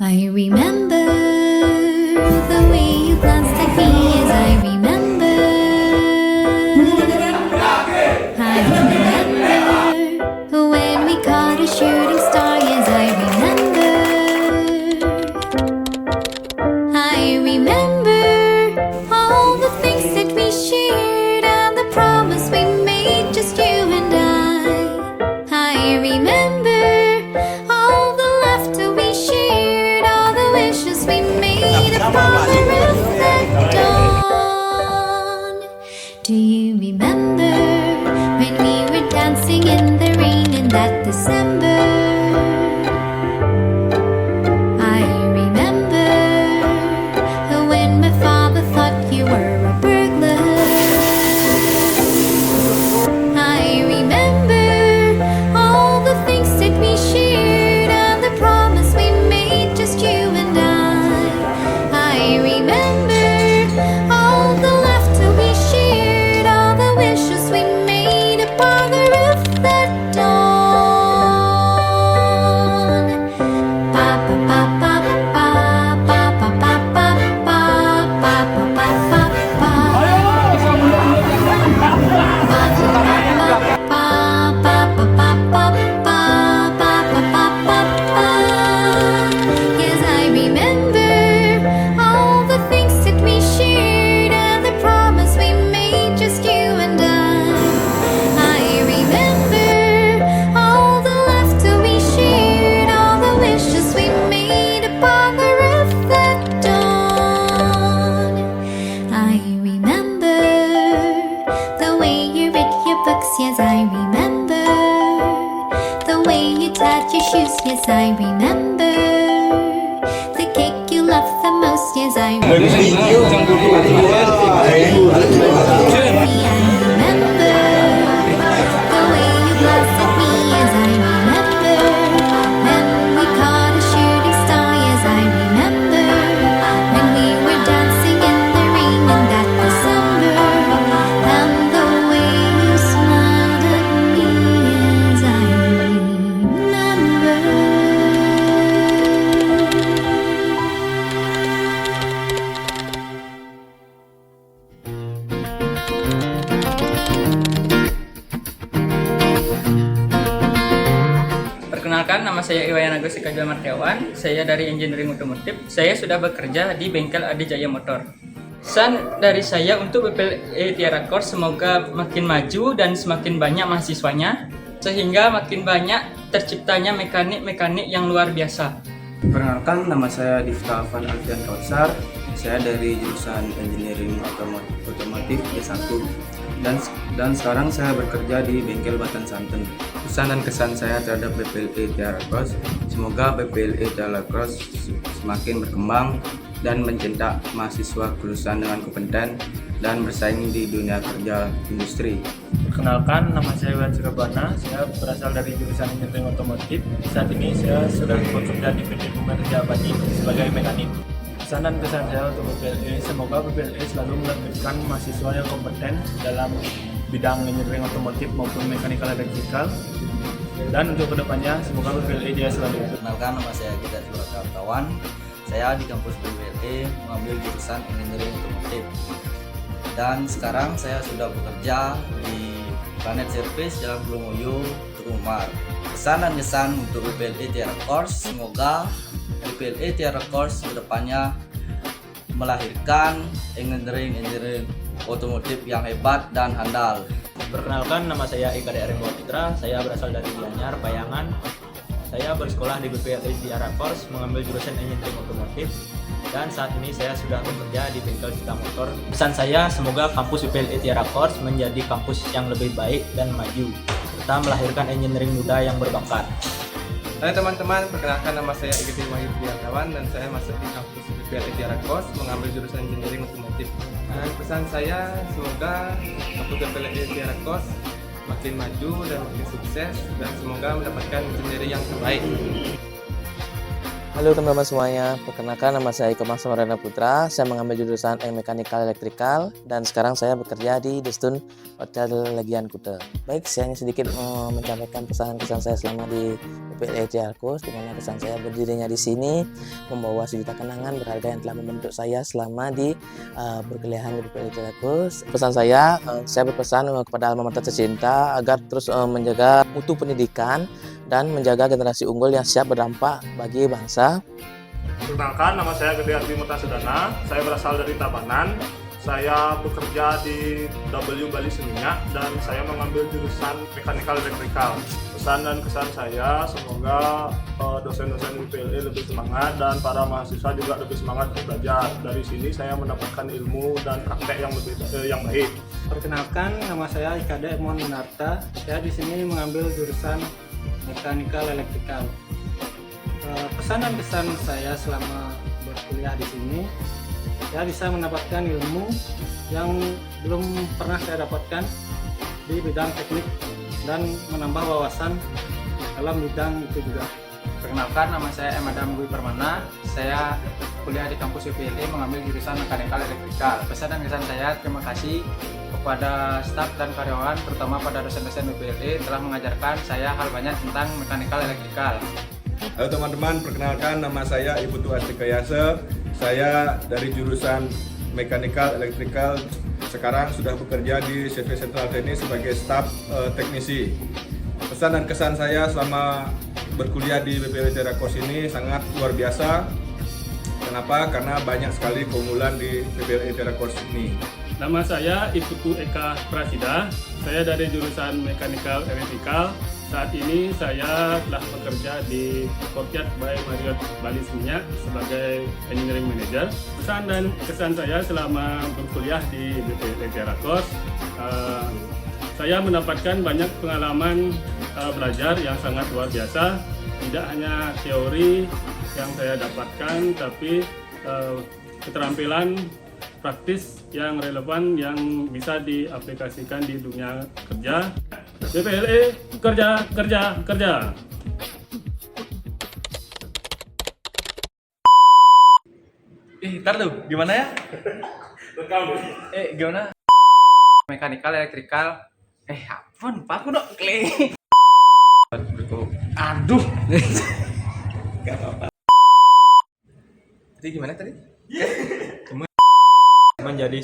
I remember the way you glanced at me as I remember. I remember when we caught a shooting star, yes, I remember. I remember all the things that we shared and the promise we made, just you and I remember all the laughter we shared, all the wishes we made upon the roof that dawn. Do you remember when we were dancing in the rain in that December? I remember when my father thought you were a burglar. I remember all the things that we shared and the promise we made, just you and I remember all the laughter we shared, all the wishes we made upon the roof that dawn. Pa pa pa pa pa pa pa pa pa pa pa pa pa pa. Yes, I remember all the things that we shared and the promise we made, just you and I remember all the laughter we shared, all the wishes we made upon the roof that dawn. I remember the way you read your books, yes, I remember the way you tied your shoes, yes, I remember the cake you loved the most, yes, I remember. I remember the way you glanced at me, yes, I remember when we caught a shooting star, yes, I remember when we were dancing in the rain in that December, and the way you smiled at me, yes, I remember. Perkenalkan, nama saya Iwayan Agus Ikajul Martiawan. Saya dari Engineering Otomotif. Saya sudah bekerja di bengkel Adi Jaya Motor. Pesan dari saya untuk BPLE Tiara Course semoga makin maju dan semakin banyak mahasiswanya, sehingga makin banyak terciptanya mekanik-mekanik yang luar biasa. Perkenalkan, nama saya Difta Afan Alfian Kautsar. Saya dari jurusan Engineering Otomotif D1 dan sekarang saya bekerja di bengkel Batan Santen. Pesan dan kesan saya terhadap BPLE Tiara Course, semoga BPLE Tiara Course semakin berkembang dan mencetak mahasiswa kelulusan dengan kompeten dan bersaing di dunia kerja industri. Perkenalkan, nama saya Iwan Surabana. Saya berasal dari jurusan Engineering Otomotif. Saat ini saya sudah bekerja di PT Pemerintah Abadi sebagai mekanik. Pesan dan kesan saya untuk BPLE, semoga BPLE selalu melahirkan mahasiswa yang kompeten dalam bidang engineering otomotif maupun mechanical elektrikal. Dan untuk kedepannya, semoga BPLE jaya selalu. Perkenalkan, nama saya Gita Kawan. Saya di kampus BPLE mengambil jurusan engineering otomotif. Dan sekarang saya sudah bekerja di Planet Service Jalan Bulumoyo, Teguh. Pesan dan kesan untuk BPLE Tiara Course, semoga BPLE Tiara Course kedepannya melahirkan engineering otomotif yang hebat dan handal. Perkenalkan, nama saya Eka Dereng Pitra. Saya berasal dari Gianyar, Payangan. Saya bersekolah di BPLE Tiara Course mengambil jurusan engineering otomotif. Dan saat ini saya sudah bekerja di bengkel Cita Motor. Pesan saya, semoga kampus BPLE Tiara Course menjadi kampus yang lebih baik dan maju, serta melahirkan engineering muda yang berbakat. Hai teman-teman, perkenalkan, nama saya Igiti Wahyu Biartawan dan saya masuk di kampus BPLE Tiara Course mengambil jurusan engineering otomotif. Dan pesan saya, semoga kampus BPLE Tiara Course makin maju dan makin sukses dan semoga mendapatkan engineering yang terbaik. Halo teman-teman semuanya, perkenalkan nama saya Iko Mas Samarana Putra. Saya mengambil jurusan Mechanical Electrical dan sekarang saya bekerja di Destun Hotel Legian Kute. Baik, saya hanya sedikit menyampaikan kesan-kesan saya selama di PPLE Tiarkos, di mana kesan saya berdirinya di sini membawa sejuta kenangan berharga yang telah membentuk saya selama di perkuliahan di PPLE Tiarkos. Pesan saya berpesan kepada alma mater tercinta agar terus menjaga mutu pendidikan dan menjaga generasi unggul yang siap berdampak bagi bangsa. Perkenalkan, nama saya Gede Ardi Mutasedana. Saya berasal dari Tabanan. Saya bekerja di W Bali Seminyak dan saya mengambil jurusan Mechanical Electrical. Pesan dan kesan saya, semoga dosen-dosen UPLE lebih semangat dan para mahasiswa juga lebih semangat untuk belajar. Dari sini saya mendapatkan ilmu dan praktek yang baik. Perkenalkan, nama saya Ikade Mon Minarta. Saya di sini mengambil jurusan Mechanical Electrical. Pesan dan kesan saya selama berkuliah di sini, saya bisa mendapatkan ilmu yang belum pernah saya dapatkan di bidang teknik dan menambah wawasan dalam bidang itu juga. Perkenalkan, nama saya M. Adam Gui Permana. Saya kuliah di kampus UPLE mengambil jurusan Mechanical Electrical. Pesan dan kesan saya, terima kasih kepada staf dan karyawan, terutama pada dosen-dosen UPLE telah mengajarkan saya hal banyak tentang Mechanical Electrical. Halo teman-teman, perkenalkan nama saya Ibu Tu Astika Yase. Saya dari jurusan Mechanical Electrical. Sekarang sudah bekerja di CV Sentral TNI sebagai staf teknisi. Pesan dan kesan saya selama berkuliah di PPLE Tiarkos ini sangat luar biasa. Kenapa? Karena banyak sekali keunggulan di PPLE Tiarkos ini. Nama saya Iputu Eka Prasida. Saya dari jurusan Mechanical Electrical. Saat ini saya telah bekerja di Courtyard by Marriott Bali Seminyak sebagai Engineering Manager. Pesan dan kesan saya selama berkuliah di PPLE Tiarkos, saya mendapatkan banyak pengalaman belajar yang sangat luar biasa. Tidak hanya teori yang saya dapatkan, tapi keterampilan praktis yang relevan yang bisa diaplikasikan di dunia kerja. PPLE kerja. Ntar lu, gimana ya? Rekam. Gimana? Mechanical Electrical. Ampun, Pak, aku dong, klik. Aduh. Gak apa-apa. Jadi gimana tadi? Menjadi